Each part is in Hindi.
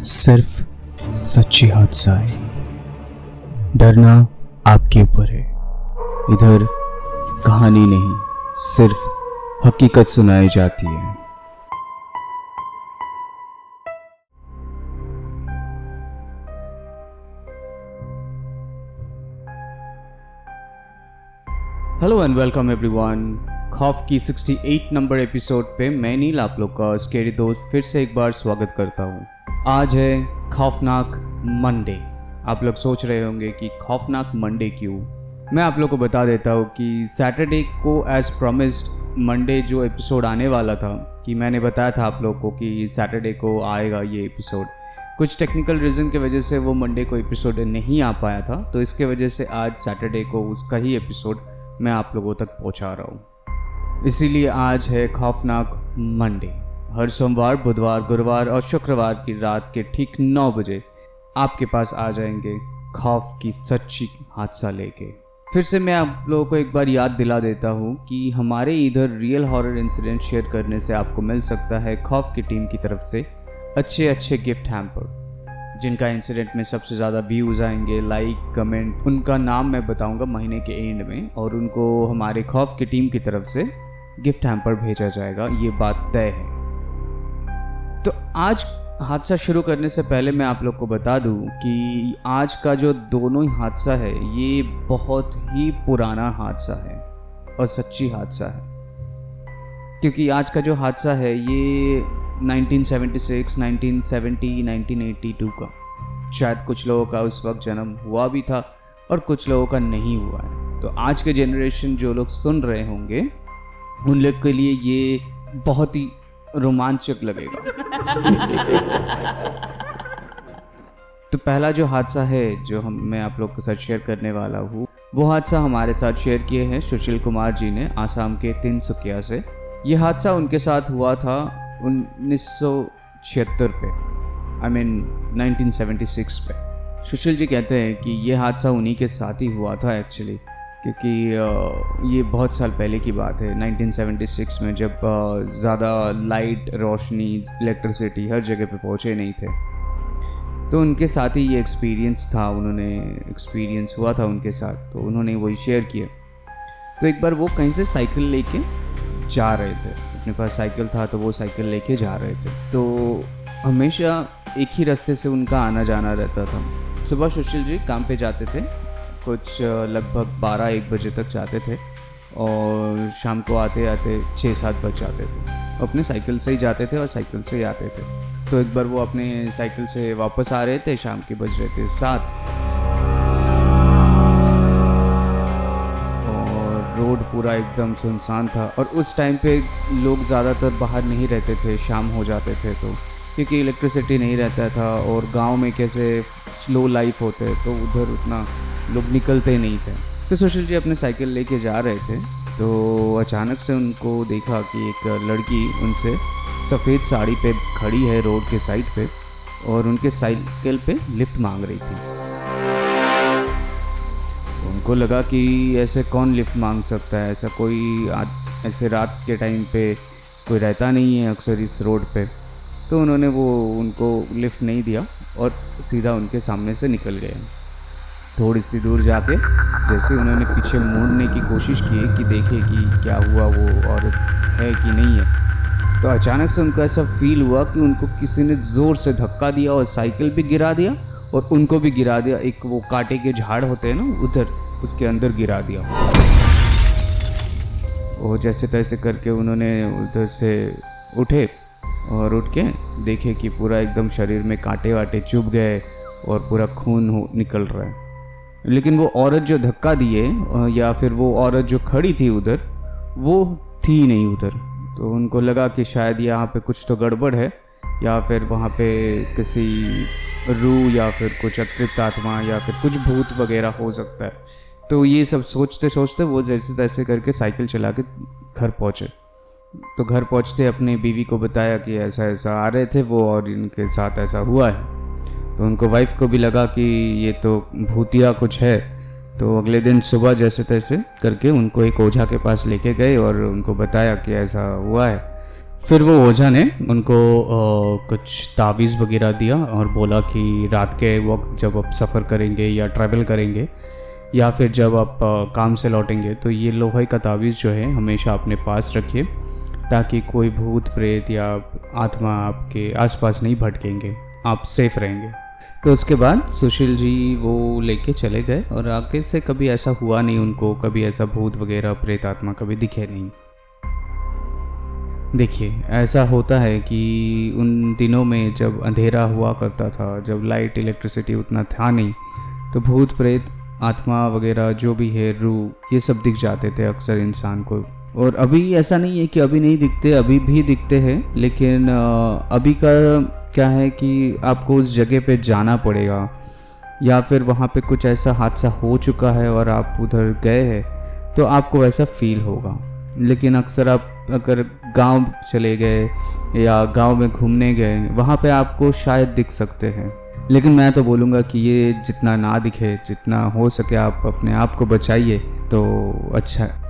सिर्फ सच्ची हादसाएं। डरना आपके ऊपर है। इधर कहानी नहीं, सिर्फ हकीकत सुनाई जाती है। Hello and welcome everyone. खौफ की 68 नंबर एपिसोड पे मैं नील आप लोग का स्केरी दोस्त फिर से एक बार स्वागत करता हूँ। आज है खौफनाक मंडे। आप लोग सोच रहे होंगे कि खौफनाक मंडे क्यों। मैं आप लोग को बता देता हूँ कि सैटरडे को एज प्रॉमिस्ड मंडे जो एपिसोड आने वाला था, कि मैंने बताया था आप लोग को कि सैटरडे को आएगा ये एपिसोड। कुछ टेक्निकल रीज़न की वजह से वो मंडे को एपिसोड नहीं आ पाया था, तो इसके वजह से आज सैटरडे को उसका ही एपिसोड मैं आप लोगों तक पहुंचा रहा हूं। इसीलिए आज है खौफनाक मंडे। हर सोमवार, बुधवार, गुरुवार और शुक्रवार की रात के ठीक 9 बजे आपके पास आ जाएंगे खौफ की सच्ची हादसा लेके। फिर से मैं आप लोगों को एक बार याद दिला देता हूं कि हमारे इधर रियल हॉरर इंसिडेंट शेयर करने से आपको मिल सकता है खौफ की टीम की तरफ से अच्छे गिफ्ट हैम्पर, जिनका इंसिडेंट में सबसे ज़्यादा व्यूज़ आएंगे, लाइक, कमेंट। उनका नाम मैं बताऊंगा महीने के एंड में, और उनको हमारे खौफ की टीम की तरफ से गिफ्ट हैम्पर भेजा जाएगा, ये बात तय है। तो आज हादसा शुरू करने से पहले मैं आप लोग को बता दूं कि आज का जो दोनों ही हादसा है ये बहुत ही पुराना हादसा है और सच्ची हादसा है। क्योंकि आज का जो हादसा है ये 1976, 1970, 1982 का। शायद कुछ लोगों का उस वक्त जन्म हुआ भी था और कुछ लोगों का नहीं हुआ है। तो आज के जनरेशन जो लोग सुन रहे होंगे उन लोग के लिए ये बहुत ही रोमांचक लगेगा। तो पहला जो हादसा है जो मैं आप लोग के साथ शेयर करने वाला हूँ, वो हादसा हमारे साथ शेयर किए हैं सुशील कुमार जी ने आसाम के तिनसुकिया से। ये हादसा उनके साथ हुआ था 1976 पे, 1976 पे। सुशील जी कहते हैं कि ये हादसा उन्हीं के साथ ही हुआ था एक्चुअली, क्योंकि ये बहुत साल पहले की बात है। 1976 में जब ज़्यादा लाइट, रोशनी, इलेक्ट्रिसिटी हर जगह पे पहुँचे नहीं थे, तो उनके साथ ही ये एक्सपीरियंस हुआ था उनके साथ, तो उन्होंने वही शेयर किया। तो एक बार वो कहीं से साइकिल लेके जा रहे थे, अपने पास साइकिल था तो वो साइकिल लेके जा रहे थे। तो हमेशा एक ही रास्ते से उनका आना जाना रहता था। सुबह सुशील जी काम पे जाते थे, कुछ लगभग 12-1 बजे तक जाते थे, और शाम को आते आते 6-7 बज जाते थे। अपने साइकिल से ही जाते थे और साइकिल से ही आते थे। तो एक बार वो अपने साइकिल से वापस आ रहे थे, शाम के बज रहे थे 7, रोड पूरा एकदम सुनसान था। और उस टाइम पे लोग ज़्यादातर बाहर नहीं रहते थे, शाम हो जाते थे तो, क्योंकि इलेक्ट्रिसिटी नहीं रहता था, और गांव में कैसे स्लो लाइफ होते तो उधर उतना लोग निकलते नहीं थे। तो सुशील जी अपने साइकिल लेके जा रहे थे, तो अचानक से उनको देखा कि एक लड़की उनसे सफ़ेद साड़ी पे खड़ी है रोड के साइड पे, और उनके साइकिल पे लिफ्ट मांग रही थी। उनको लगा कि ऐसे कौन लिफ्ट मांग सकता है, ऐसा कोई ऐसे रात के टाइम पे कोई रहता नहीं है अक्सर इस रोड पे। तो उन्होंने उनको लिफ्ट नहीं दिया और सीधा उनके सामने से निकल गए। थोड़ी सी दूर जाके जैसे उन्होंने पीछे मुड़ने की कोशिश की कि देखे कि क्या हुआ, वो औरत है कि नहीं है, तो अचानक से उनको ऐसा फील हुआ कि उनको किसी ने ज़ोर से धक्का दिया और साइकिल भी गिरा दिया और उनको भी गिरा दिया। एक वो कांटे के झाड़ होते हैं ना, उधर उसके अंदर गिरा दिया। और जैसे तैसे करके उन्होंने उधर से उठे और उठ के देखे कि पूरा एकदम शरीर में कांटे वाटे चुभ गए और पूरा खून निकल रहा है। लेकिन वो औरत जो धक्का दिए, या फिर वो औरत जो खड़ी थी उधर, वो थी नहीं उधर। तो उनको लगा कि शायद यहाँ पे कुछ तो गड़बड़ है, या फिर वहाँ पे किसी रूह या फिर कुछ अतृप्त आत्मा या फिर कुछ भूत वगैरह हो सकता है। तो ये सब सोचते सोचते वो जैसे तैसे करके साइकिल चला के घर पहुँचे। तो घर पहुँचते अपने बीवी को बताया कि ऐसा ऐसा आ रहे थे वो, और इनके साथ ऐसा हुआ है। तो उनको वाइफ को भी लगा कि ये तो भूतिया कुछ है। तो अगले दिन सुबह जैसे तैसे करके उनको एक ओझा के पास लेके गए और उनको बताया कि ऐसा हुआ है। फिर वो ओझा ने उनको कुछ तावीज़ वगैरह दिया और बोला कि रात के वक्त जब आप सफ़र करेंगे या ट्रैवल करेंगे या फिर जब आप काम से लौटेंगे तो ये लोहे का तावीज़ जो है हमेशा अपने पास रखिए, ताकि कोई भूत प्रेत या आत्मा आपके आसपास नहीं भटकेंगे, आप सेफ रहेंगे। तो उसके बाद सुशील जी वो लेके चले गए और आगे से कभी ऐसा हुआ नहीं उनको, कभी ऐसा भूत वगैरह प्रेत आत्मा कभी दिखे नहीं। देखिए, ऐसा होता है कि उन दिनों में जब अंधेरा हुआ करता था, जब लाइट इलेक्ट्रिसिटी उतना था नहीं, तो भूत प्रेत आत्मा वगैरह जो भी है, रूह, ये सब दिख जाते थे अक्सर इंसान को। और अभी ऐसा नहीं है कि अभी नहीं दिखते, अभी भी दिखते हैं, लेकिन अभी का क्या है कि आपको उस जगह पे जाना पड़ेगा या फिर वहाँ पे कुछ ऐसा हादसा हो चुका है और आप उधर गए हैं तो आपको ऐसा फील होगा। लेकिन अक्सर आप अगर गांव चले गए या गांव में घूमने गए, वहाँ पे आपको शायद दिख सकते हैं। लेकिन मैं तो बोलूँगा कि ये जितना ना दिखे, जितना हो सके आप अपने आप को बचाइए तो अच्छा है।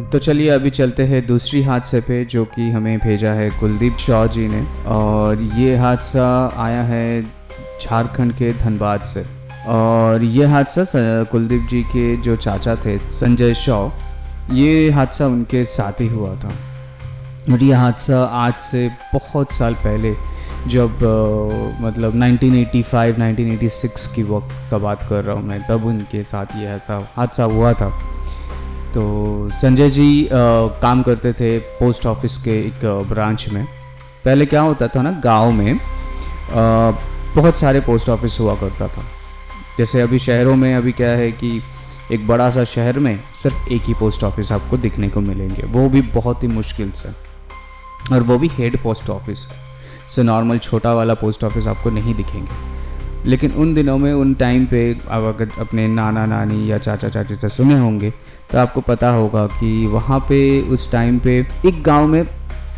तो चलिए अभी चलते हैं दूसरी हादसे पे, जो कि हमें भेजा है कुलदीप शॉ जी ने। और ये हादसा आया है झारखंड के धनबाद से। और ये हादसा कुलदीप जी के जो चाचा थे संजय शॉ, ये हादसा उनके साथ ही हुआ था। और ये हादसा आज से बहुत साल पहले, जब मतलब 1985-1986 की वक्त का बात कर रहा हूँ मैं, तब उनके साथ ये ऐसा हादसा हुआ था। तो संजय जी काम करते थे पोस्ट ऑफिस के एक ब्रांच में। पहले क्या होता था ना, गांव में बहुत सारे पोस्ट ऑफिस हुआ करता था। जैसे अभी शहरों में अभी क्या है कि एक बड़ा सा शहर में सिर्फ एक ही पोस्ट ऑफिस आपको दिखने को मिलेंगे, वो भी बहुत ही मुश्किल से, और वो भी हेड पोस्ट ऑफिस से। नॉर्मल छोटा वाला पोस्ट ऑफिस आपको नहीं दिखेंगे। लेकिन उन दिनों में, उन टाइम पे, आप अगर अपने नाना नानी या चाचा चाची से सुने होंगे तो आपको पता होगा कि वहाँ पे उस टाइम पे एक गांव में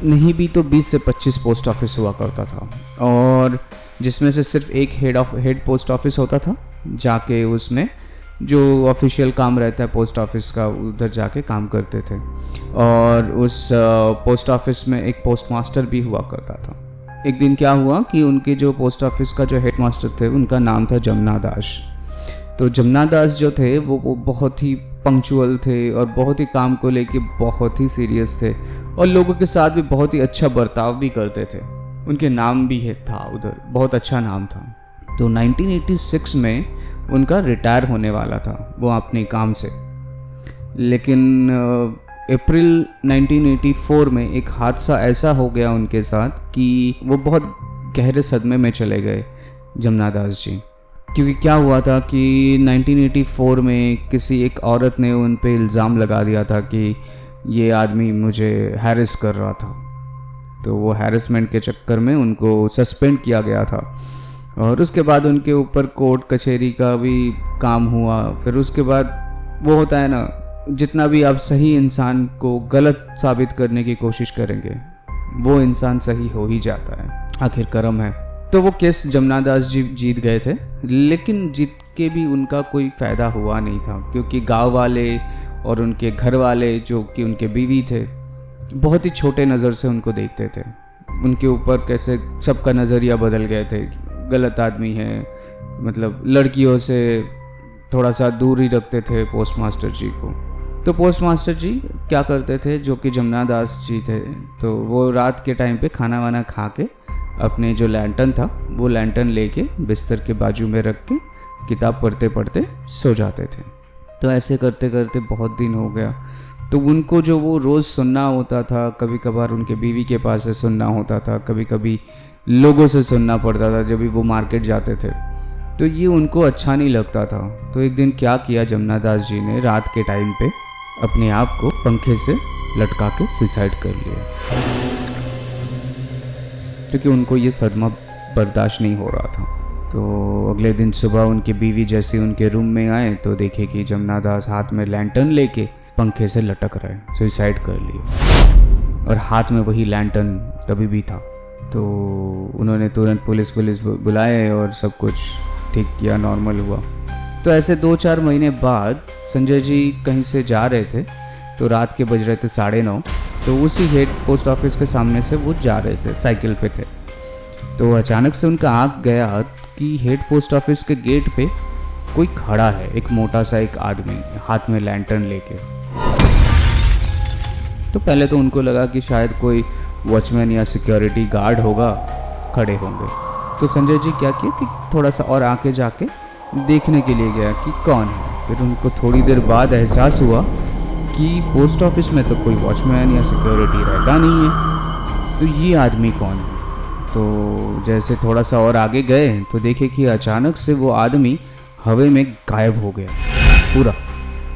नहीं भी तो 20 से 25 पोस्ट ऑफिस हुआ करता था, और जिसमें से सिर्फ एक हेड पोस्ट ऑफिस होता था। जाके उसमें जो ऑफिशियल काम रहता है पोस्ट ऑफिस का, उधर जाके काम करते थे। और उस पोस्ट ऑफिस में एक पोस्ट मास्टर भी हुआ करता था। एक दिन क्या हुआ कि उनके जो पोस्ट ऑफिस का जो हेड मास्टर थे, उनका नाम था जमुना दास। तो जमुना दास जो थे वो बहुत ही पंक्चुअल थे और बहुत ही काम को लेके बहुत ही सीरियस थे, और लोगों के साथ भी बहुत ही अच्छा बर्ताव भी करते थे। उनके नाम भी था उधर, बहुत अच्छा नाम था। तो 1986 में उनका रिटायर होने वाला था वो अपने काम से। लेकिन अप्रैल 1984 में एक हादसा ऐसा हो गया उनके साथ कि वो बहुत गहरे सदमे में चले गए जमुना दास जी। क्योंकि क्या हुआ था कि 1984 में किसी एक औरत ने उन पे इल्ज़ाम लगा दिया था कि ये आदमी मुझे हैरेस कर रहा था। तो वो हैरेसमेंट के चक्कर में उनको सस्पेंड किया गया था, और उसके बाद उनके ऊपर कोर्ट कचहरी का भी काम हुआ। फिर उसके बाद वो होता है ना, जितना भी आप सही इंसान को गलत साबित करने की कोशिश करेंगे, वो इंसान सही हो ही जाता है, आखिर कर्म है। तो वो केस जमुना दास जी जीत गए थे, लेकिन जीत के भी उनका कोई फ़ायदा हुआ नहीं था, क्योंकि गांव वाले और उनके घर वाले, जो कि उनके बीवी थे, बहुत ही छोटे नज़र से उनको देखते थे। उनके ऊपर कैसे सबका नज़रिया बदल गए थे, गलत आदमी है, मतलब लड़कियों से थोड़ा सा दूर ही रखते थे पोस्ट मास्टर जी को। तो पोस्ट मास्टर जी क्या करते थे, जो कि जमुना दास जी थे, तो वो रात के टाइम पे खाना वाना खा के अपने जो लैंटर्न था, वो लैंटर्न लेके बिस्तर के बाजू में रख के किताब पढ़ते पढ़ते सो जाते थे। तो ऐसे करते करते बहुत दिन हो गया। तो उनको जो वो रोज़ सुनना होता था, कभी कभार उनके बीवी के पास से सुनना होता था, कभी कभी लोगों से सुनना पड़ता था जब भी वो मार्केट जाते थे। तो ये उनको अच्छा नहीं लगता था। तो एक दिन क्या किया जमुना दास जी ने, रात के टाइम पे अपने आप को पंखे से लटका के सुसाइड कर लिया, क्योंकि उनको ये सदमा बर्दाश्त नहीं हो रहा था। तो अगले दिन सुबह उनकी बीवी जैसे उनके रूम में आए तो देखे कि जमुना दास हाथ में लैंटर्न लेके पंखे से लटक रहे, सुसाइड कर लिए। और हाथ में वही लैंटर्न तभी भी था। तो उन्होंने तुरंत पुलिस बुलाए और सब कुछ ठीक किया, नॉर्मल हुआ। तो ऐसे 2-4 महीने बाद संजय जी कहीं से जा रहे थे, तो रात के बज रहे थे 9:30, तो उसी हेड पोस्ट ऑफिस के सामने से वो जा रहे थे, साइकिल पे थे। तो अचानक से उनका आँख गया कि हेड पोस्ट ऑफिस के गेट पे कोई खड़ा है, एक मोटा सा एक आदमी हाथ में लैंटर्न लेके। तो पहले तो उनको लगा कि शायद कोई वॉचमैन या सिक्योरिटी गार्ड होगा, खड़े होंगे। तो संजय जी क्या किए कि थोड़ा सा और आके जाके देखने के लिए गया कि कौन है। फिर उनको थोड़ी देर बाद एहसास हुआ कि पोस्ट ऑफिस में तो कोई वॉचमैन या सिक्योरिटी रहता नहीं है, तो ये आदमी कौन है। तो जैसे थोड़ा सा और आगे गए तो देखे कि अचानक से वो आदमी हवा में गायब हो गया पूरा।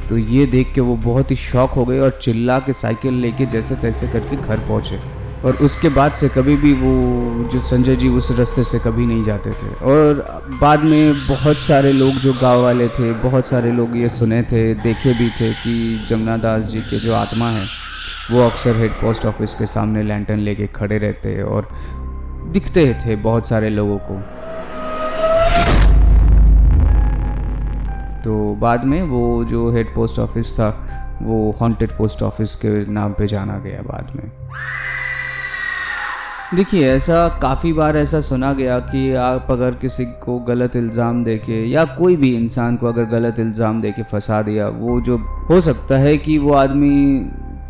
तो ये देख के वो बहुत ही शॉक हो गए और चिल्ला के साइकिल लेके जैसे तैसे करके घर पहुँचे। और उसके बाद से कभी भी वो जो संजय जी उस रास्ते से कभी नहीं जाते थे। और बाद में बहुत सारे लोग जो गांव वाले थे, बहुत सारे लोग ये सुने थे, देखे भी थे कि जमुना दास जी के जो आत्मा है वो अक्सर हेड पोस्ट ऑफिस के सामने लैंटर्न लेके खड़े रहते और दिखते थे बहुत सारे लोगों को। तो बाद में वो जो हेड पोस्ट ऑफिस था वो हॉन्टेड पोस्ट ऑफिस के नाम पे जाना गया बाद में। देखिए, ऐसा काफ़ी बार ऐसा सुना गया कि आप अगर किसी को गलत इल्ज़ाम देके या कोई भी इंसान को अगर गलत इल्ज़ाम देके फंसा दिया, वो जो हो सकता है कि वो आदमी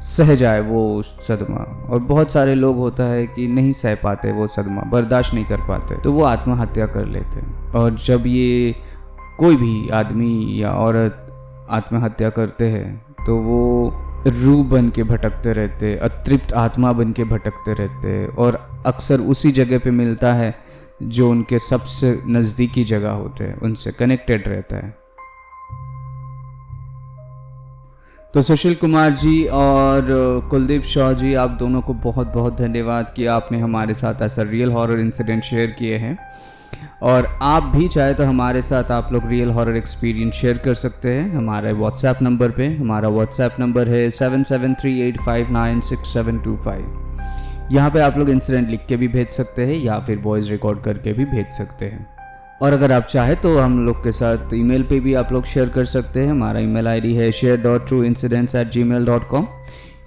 सह जाए वो सदमा। और बहुत सारे लोग होता है कि नहीं सह पाते वो सदमा, बर्दाश्त नहीं कर पाते, तो वो आत्महत्या कर लेते हैं। और जब ये कोई भी आदमी या औरत आत्महत्या करते हैं तो वो रूह बन के भटकते रहते, अतृप्त आत्मा बन के भटकते रहते और अक्सर उसी जगह पे मिलता है जो उनके सबसे नज़दीकी जगह होते हैं, उनसे कनेक्टेड रहता है। तो सुशील कुमार जी और कुलदीप शाह जी, आप दोनों को बहुत बहुत धन्यवाद कि आपने हमारे साथ ऐसा रियल हॉरर इंसिडेंट शेयर किए हैं। और आप भी चाहे तो हमारे साथ आप लोग रियल हॉरर एक्सपीरियंस शेयर कर सकते हैं हमारे व्हाट्सएप नंबर पे। हमारा व्हाट्सएप नंबर है 7738596725। यहाँ पे आप लोग इंसिडेंट लिख के भी भेज सकते हैं या फिर वॉइस रिकॉर्ड करके भी भेज सकते हैं। और अगर आप चाहें तो हम लोग के साथ ईमेल पे भी आप लोग शेयर कर सकते हैं। हमारा ईमेल आईडी है share.trueincidents@gmail.com।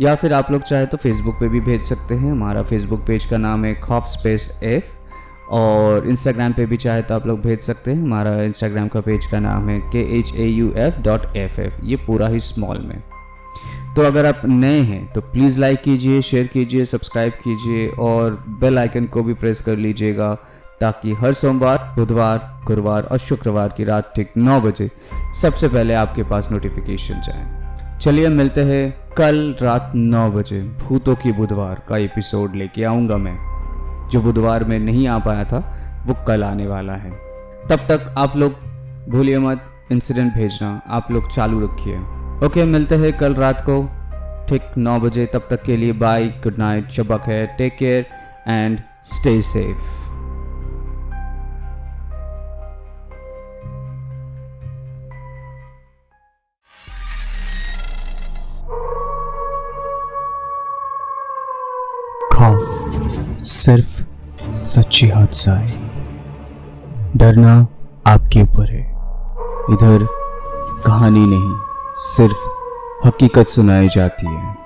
या फिर आप लोग चाहे तो फेसबुक पे भी भेज सकते हैं। हमारा फेसबुक पेज का नाम है खौफ_F। और इंस्टाग्राम पे भी चाहे तो आप लोग भेज सकते हैं। हमारा इंस्टाग्राम का पेज का नाम है KHAUF.FF, ये पूरा ही स्मॉल में। तो अगर आप नए हैं तो प्लीज़ लाइक कीजिए, शेयर कीजिए, सब्सक्राइब कीजिए और बेल आइकन को भी प्रेस कर लीजिएगा ताकि हर सोमवार, बुधवार, गुरुवार और शुक्रवार की रात ठीक 9 बजे सबसे पहले आपके पास नोटिफिकेशन जाए। चलिए मिलते हैं कल रात 9 बजे भूतों की बुधवार का एपिसोड लेके आऊँगा मैं। जो बुधवार में नहीं आ पाया था वो कल आने वाला है। तब तक आप लोग भूलिए मत इंसिडेंट भेजना, आप लोग चालू रखिए। ओके, मिलते हैं कल रात को ठीक 9 बजे। तब तक के लिए बाय, गुड नाइट, शब खैर, take care and stay safe. खौफ सिर्फ सच्ची हादसा है, डरना आपके ऊपर है। इधर कहानी नहीं, सिर्फ हकीकत सुनाई जाती है।